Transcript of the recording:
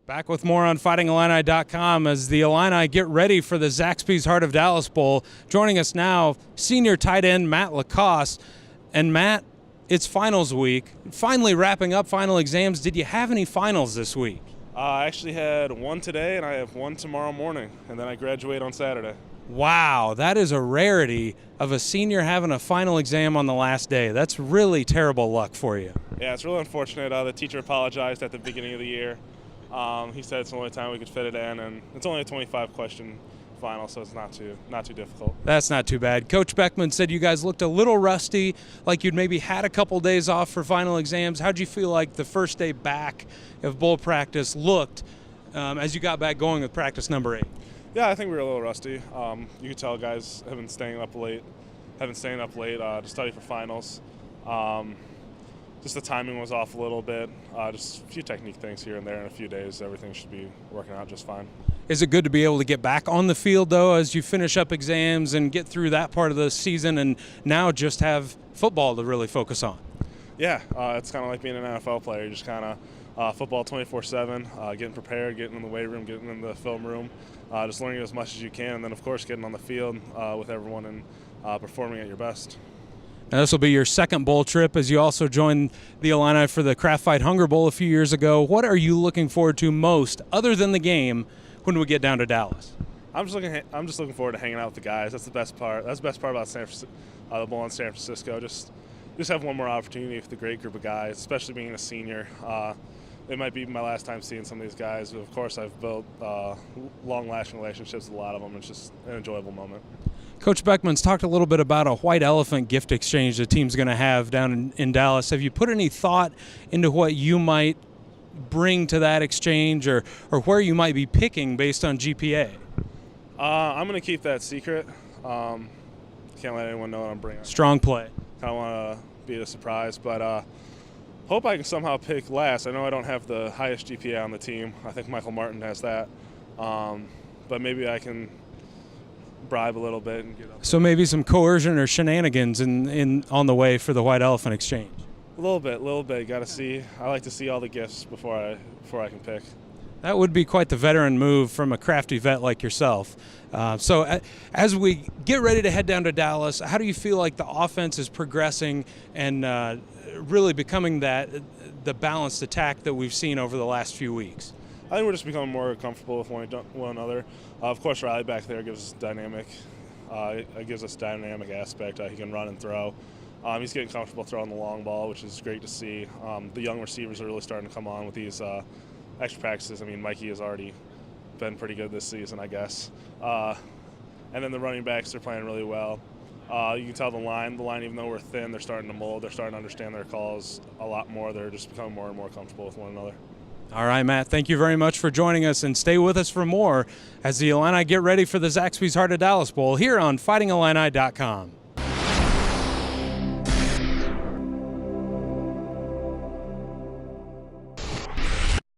Back with more on FightingIllini.com as the Illini get ready for the Zaxby's Heart of Dallas Bowl. Joining us now, senior tight end Matt LaCosse. And Matt, it's finals week. Finally wrapping up final exams. Did you have any finals this week? I actually had one today, and I have one tomorrow morning, and then I graduate on Saturday. Wow, that is a rarity of a senior having a final exam on the last day. That's really terrible luck for you. Yeah, it's really unfortunate. The teacher apologized at the beginning of the year. He said it's the only time we could fit it in, and it's only a 25-question final, so it's not too difficult. That's not too bad. Coach Beckman said you guys looked a little rusty, like you'd maybe had a couple days off for final exams. How'd you feel like the first day back of bowl practice looked as you got back going with practice number 8? Yeah, I think we were a little rusty. You could tell guys have been staying up late to study for finals. Just the timing was off a little bit. Just a few technique things here and there. In a few days, everything should be working out just fine. Is it good to be able to get back on the field, though, as you finish up exams and get through that part of the season and now just have football to really focus on? Yeah, it's kind of like being an NFL player. You just kind of football 24/7, getting prepared, getting in the weight room, getting in the film room, just learning as much as you can, and then, of course, getting on the field with everyone and performing at your best. Now, this will be your second bowl trip as you also joined the Illini for the Craft Fight Hunger Bowl a few years ago. What are you looking forward to most, other than the game, when we get down to Dallas? I'm just looking forward to hanging out with the guys. That's the best part. That's the best part about the bowl in San Francisco. Just have one more opportunity with a great group of guys, especially being a senior. It might be my last time seeing some of these guys, but of course I've built long-lasting relationships with a lot of them. It's just an enjoyable moment. Coach Beckman's talked a little bit about a white elephant gift exchange the team's going to have down in Dallas. Have you put any thought into what you might bring to that exchange or where you might be picking based on GPA? I'm going to keep that secret. Can't let anyone know what I'm bringing. Strong play. Kind of want to be a surprise, but hope I can somehow pick last. I know I don't have the highest GPA on the team. I think Michael Martin has that. But maybe I can bribe a little bit and get up. So maybe some coercion or shenanigans on the way for the white elephant exchange. A little bit. Got to see. I like to see all the gifts before I can pick. That would be quite the veteran move from a crafty vet like yourself. So as we get ready to head down to Dallas, how do you feel like the offense is progressing and really becoming the balanced attack that we've seen over the last few weeks? I think we're just becoming more comfortable with one another. Of course, Riley back there gives us dynamic. It gives us dynamic aspect. He can run and throw. He's getting comfortable throwing the long ball, which is great to see. The young receivers are really starting to come on with these extra practices. I mean, Mikey has already been pretty good this season, I guess. And then the running backs are playing really well. You can tell the line, even though we're thin, they're starting to mold. They're starting to understand their calls a lot more. They're just becoming more and more comfortable with one another. All right, Matt, thank you very much for joining us, and stay with us for more as the Illini get ready for the Zaxby's Heart of Dallas Bowl here on FightingIllini.com.